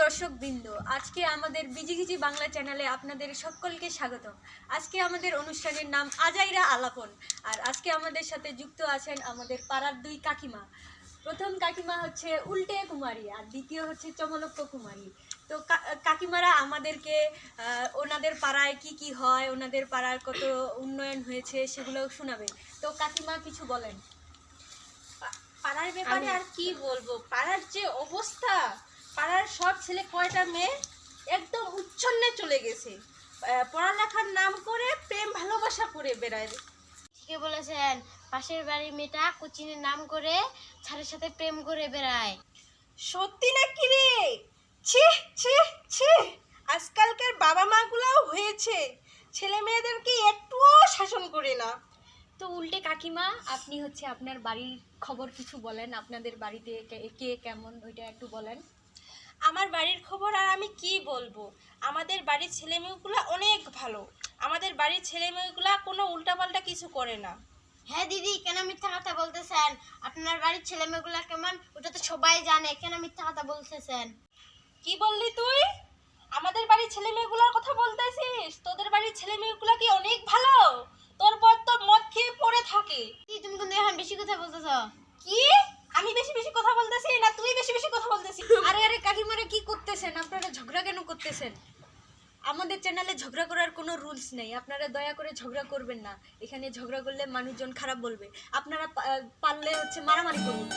দর্শকবৃন্দ, আজকে আমাদের বিজিগিজি বাংলা চ্যানেলে আপনাদের সকলকে স্বাগতম। আজকে আমাদের অনুষ্ঠানের নাম আজাইরা আলাপন। আর আজকে আমাদের সাথে যুক্ত আছেন আমাদের পাড়ার দুই কাকিমা। প্রথম কাকিমা হচ্ছে উল্টে কুমারী আর দ্বিতীয় হচ্ছে চমলক্ষ কুমারী। তো কাকিমারা আমাদেরকে ওনাদের পাড়ায় কি কি হয়, ওনাদের পাড়ার কত উন্নয়ন হয়েছে সেগুলো শোনাবে। তো কাকিমা কিছু বলেন। পাড়ার ব্যাপারে আর কি বলবো, পাড়ার যে অবস্থা, পাড়ার সব ছেলে কয়টা মেয়ে একদম উচ্ছন্নে চলে গেছে, পড়ালেখার নাম করে প্রেম ভালোবাসা করে বেড়ায়। ঠিকই বলেছেন, পাশের বাড়ির মেয়েটা কোচিনের নাম করে ছাড়ের সাথে প্রেম করে বেড়ায়। সত্যি নাকি রে? ছি ছি ছি, আজকালকার বাবা মাগুলাও হয়েছে ছেলে মেয়েদেরকে একটুও শাসন করে না। তো উল্টে কাকিমা, আপনি হচ্ছে আপনার বাড়ির খবর কিছু বলেন। আপনাদের বাড়িতে কে কেমন ওইটা একটু বলেন। আমার বাড়ির খবর আর আমি কি বলবো, আমাদের বাড়ির ছেলেমেয়েগুলো অনেক ভালো। আমাদের বাড়ির ছেলেমেয়েগুলা কোনো উল্টাপাল্টা কিছু করে না। হ্যাঁ দিদি, কেন মিথ্যা কথা বলতেছেন? আপনার বাড়ির ছেলে মেয়েগুলা কেমন ওটা তো সবাই জানে, কেন মিথ্যা কথা বলতেছেন? কি বললি তুই? আমাদের বাড়ির ছেলেমেয়েগুলোর কথা বলতেছিস? তোদের বাড়ির ছেলেমেয়েগুলা কি অনেক ভালো? তোর বর তো মদ খেয়ে পড়ে থাকে। দিদি, তুমি কিন্তু এখন বেশি কথা বলতেছ। কি? আমি বেশি বেশি কথা বলতেছি না তুই বেশি বেশি কথা বলতেছিস? আরে আরে কাকিমারা কি করতেছেন? আপনারা ঝগড়া কেন করতেছেন? আমাদের চ্যানেলে ঝগড়া করার কোনো রুলস নেই। আপনারা দয়া করে ঝগড়া করবেন না। এখানে ঝগড়া করলে মানুষজন খারাপ বলবে। আপনারা পারলে হচ্ছে মারামারি করুন।